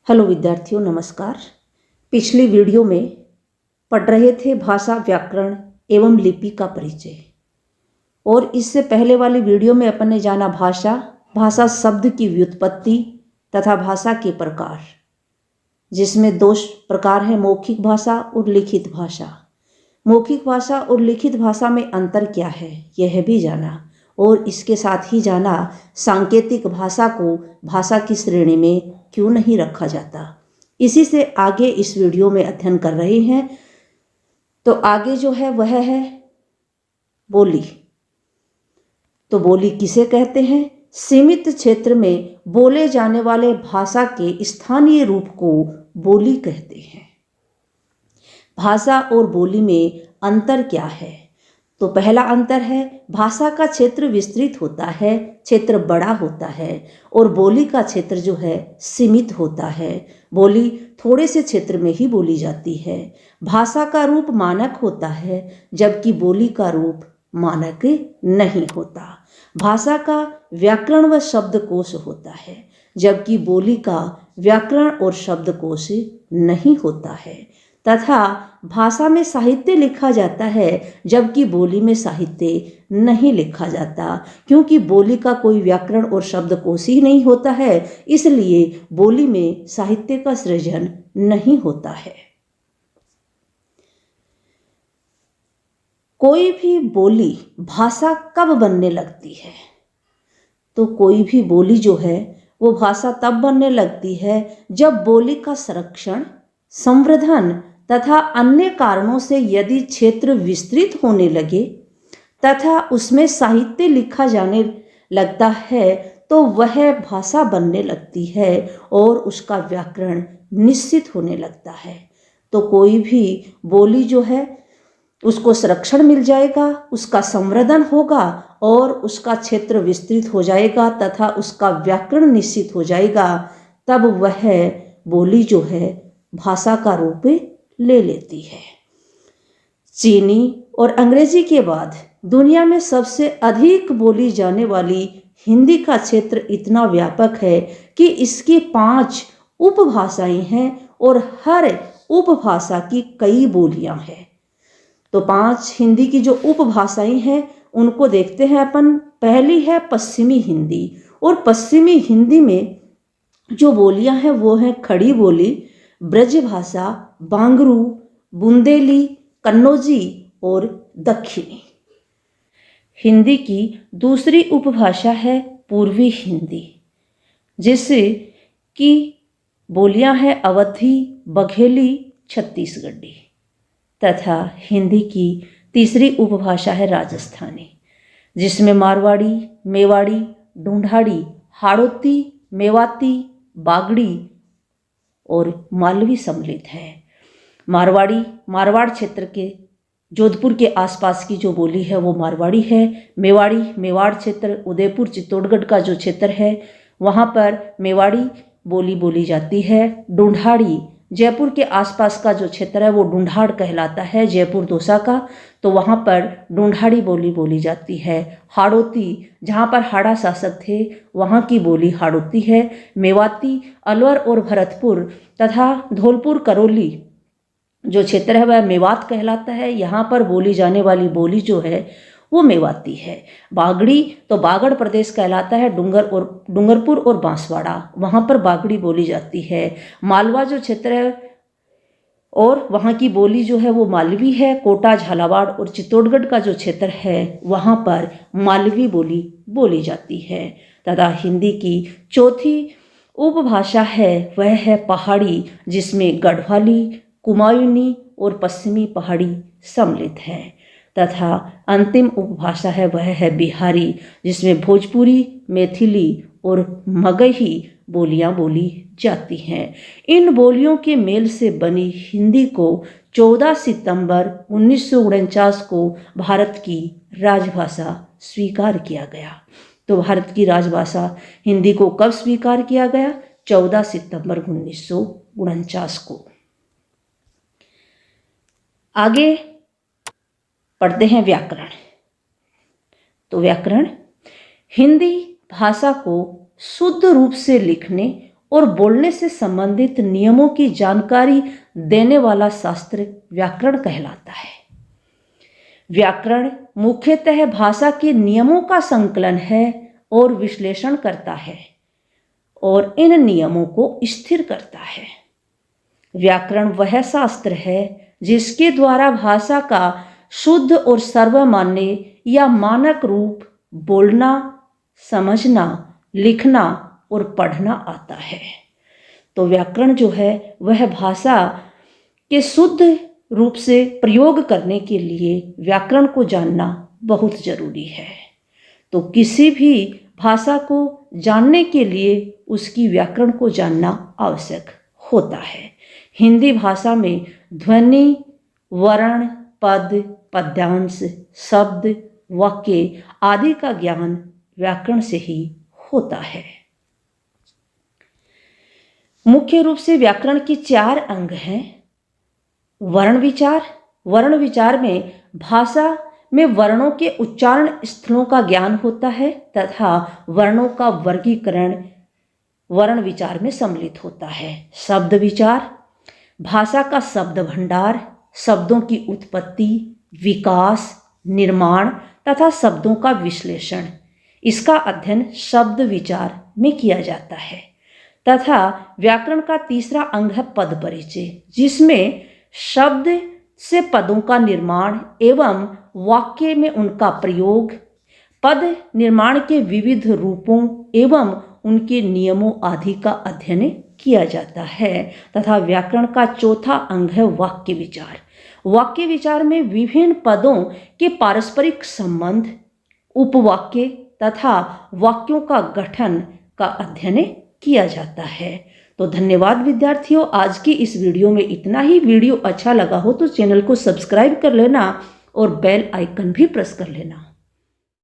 Hello विद्यार्थियों, नमस्कार। पिछली वीडियो में पढ़ रहे थे भाषा, व्याकरण एवं लिपि का परिचय। और इससे पहले वाली वीडियो में अपन ने जाना भाषा शब्द की व्युत्पत्ति तथा भाषा के प्रकार, जिसमें दो प्रकार हैं, मौखिक भाषा और लिखित भाषा। मौखिक भाषा और लिखित भाषा में अंतर क्या है यह भी जाना, और इसके साथ ही जाना सांकेतिक भाषा को भाषा की श्रेणी में क्यों नहीं रखा जाता। इसी से आगे इस वीडियो में अध्ययन कर रहे हैं। तो आगे जो है वह है बोली। तो बोली किसे कहते हैं? सीमित क्षेत्र में बोले जाने वाले भाषा के स्थानीय रूप को बोली कहते हैं। भाषा और बोली में अंतर क्या है? तो पहला अंतर है, भाषा का क्षेत्र विस्तृत होता है, क्षेत्र बड़ा होता है, और बोली का क्षेत्र जो है सीमित होता है। बोली थोड़े से क्षेत्र में ही बोली जाती है। भाषा का रूप मानक होता है, जबकि बोली का रूप मानक नहीं होता। भाषा का व्याकरण व शब्दकोश होता है, जबकि बोली का व्याकरण और शब्दकोश नहीं होता है। तथा भाषा में साहित्य लिखा जाता है, जबकि बोली में साहित्य नहीं लिखा जाता, क्योंकि बोली का कोई व्याकरण और शब्दकोश ही नहीं होता है। इसलिए बोली में साहित्य का सृजन नहीं होता है। कोई भी बोली भाषा कब बनने लगती है? तो कोई भी बोली जो है वो भाषा तब बनने लगती है जब बोली का संरक्षण, संवर्धन तथा अन्य कारणों से यदि क्षेत्र विस्तृत होने लगे तथा उसमें साहित्य लिखा जाने लगता है, तो वह भाषा बनने लगती है और उसका व्याकरण निश्चित होने लगता है। तो कोई भी बोली जो है उसको संरक्षण मिल जाएगा, उसका संवर्धन होगा और उसका क्षेत्र विस्तृत हो जाएगा तथा उसका व्याकरण निश्चित हो जाएगा, तब वह बोली जो है भाषा का रूप ले लेती है। चीनी और अंग्रेजी के बाद दुनिया में सबसे अधिक बोली जाने वाली हिंदी का क्षेत्र इतना व्यापक है कि इसकी 5 उपभाषाएं हैं और हर उपभाषा की कई बोलियां हैं। तो 5 हिंदी की जो उपभाषाएं हैं उनको देखते हैं अपन। पहली है पश्चिमी हिंदी, और पश्चिमी हिंदी में जो बोलियां हैं वो हैं खड़ी बोली, ब्रजभाषा, बांगरू, बुंदेली, कन्नौजी और दक्षिणी। हिंदी की दूसरी उपभाषा है पूर्वी हिंदी, जिससे कि बोलियां हैं अवधी, बघेली, छत्तीसगढ़ी। तथा हिंदी की तीसरी उपभाषा है राजस्थानी, जिसमें मारवाड़ी, मेवाड़ी, ढूंढाड़ी, हाड़ौती, मेवाती, बागड़ी और मालवी सम्मिलित है। मारवाड़ क्षेत्र के जोधपुर के आसपास की जो बोली है वो मारवाड़ी है। मेवाड़ क्षेत्र उदयपुर चित्तौड़गढ़ का जो क्षेत्र है वहाँ पर मेवाड़ी बोली बोली जाती है। ढूंढाड़ी जयपुर के आसपास का जो क्षेत्र है वो ढूंढाड़ कहलाता है, जयपुर दौसा का, तो वहाँ पर ढूंढाड़ी बोली बोली जाती है। हाड़ौती, जहाँ पर हाड़ा शासक थे वहाँ की बोली हाड़ौती है। मेवाती अलवर और भरतपुर तथा धौलपुर करौली जो क्षेत्र है वह मेवात कहलाता है। यहाँ पर बोली जाने वाली बोली जो है वो मेवाती है। बागड़ी तो बागड़ प्रदेश कहलाता है, डूंगरपुर और बांसवाड़ा, वहाँ पर बागड़ी बोली जाती है। मालवा जो क्षेत्र है और वहाँ की बोली जो है वो मालवी है। कोटा, झालावाड़ और चित्तौड़गढ़ का जो क्षेत्र है वहाँ पर मालवी बोली बोली जाती है। तथा हिंदी की चौथी उपभाषा है वह है पहाड़ी, जिसमें गढ़वाली, कुमायूनी और पश्चिमी पहाड़ी सम्मिलित है। तथा अंतिम उपभाषा है वह है बिहारी, जिसमें भोजपुरी, मैथिली और मगही बोलियां बोली जाती हैं। इन बोलियों के मेल से बनी हिंदी को 14 सितंबर 1949 को भारत की राजभाषा स्वीकार किया गया। तो भारत की राजभाषा हिंदी को कब स्वीकार किया गया? 14 सितंबर 1949 को। आगे पढ़ते हैं व्याकरण। तो व्याकरण हिंदी भाषा को शुद्ध रूप से लिखने और बोलने से संबंधित नियमों की जानकारी देने वाला शास्त्र व्याकरण कहलाता है। व्याकरण मुख्यतः भाषा के नियमों का संकलन है और विश्लेषण करता है और इन नियमों को स्थिर करता है। व्याकरण वह शास्त्र है जिसके द्वारा भाषा का शुद्ध और सर्वमान्य या मानक रूप बोलना, समझना, लिखना और पढ़ना आता है। तो व्याकरण जो है वह भाषा के शुद्ध रूप से प्रयोग करने के लिए व्याकरण को जानना बहुत जरूरी है। तो किसी भी भाषा को जानने के लिए उसकी व्याकरण को जानना आवश्यक होता है। हिंदी भाषा में ध्वनि, वर्ण, पद, पद्यांश, शब्द, वाक्य आदि का ज्ञान व्याकरण से ही होता है। मुख्य रूप से व्याकरण के 4 अंग हैं। वर्ण विचार। वर्ण विचार में भाषा में वर्णों के उच्चारण स्थलों का ज्ञान होता है तथा वर्णों का वर्गीकरण वर्ण विचार में सम्मिलित होता है। शब्द विचार। भाषा का शब्द भंडार, शब्दों की उत्पत्ति, विकास, निर्माण तथा शब्दों का विश्लेषण, इसका अध्ययन शब्द विचार में किया जाता है। तथा व्याकरण का तीसरा अंग है पद परिचय, जिसमें शब्द से पदों का निर्माण एवं वाक्य में उनका प्रयोग, पद निर्माण के विविध रूपों एवं उनके नियमों आदि का अध्ययन किया जाता है। तथा व्याकरण का चौथा अंग है वाक्य विचार। वाक्य विचार में विभिन्न पदों के पारस्परिक संबंध, उपवाक्य तथा वाक्यों का गठन का अध्ययन किया जाता है। तो धन्यवाद विद्यार्थियों, आज की इस वीडियो में इतना ही। वीडियो अच्छा लगा हो तो चैनल को सब्सक्राइब कर लेना और बेल आइकन भी प्रेस कर लेना।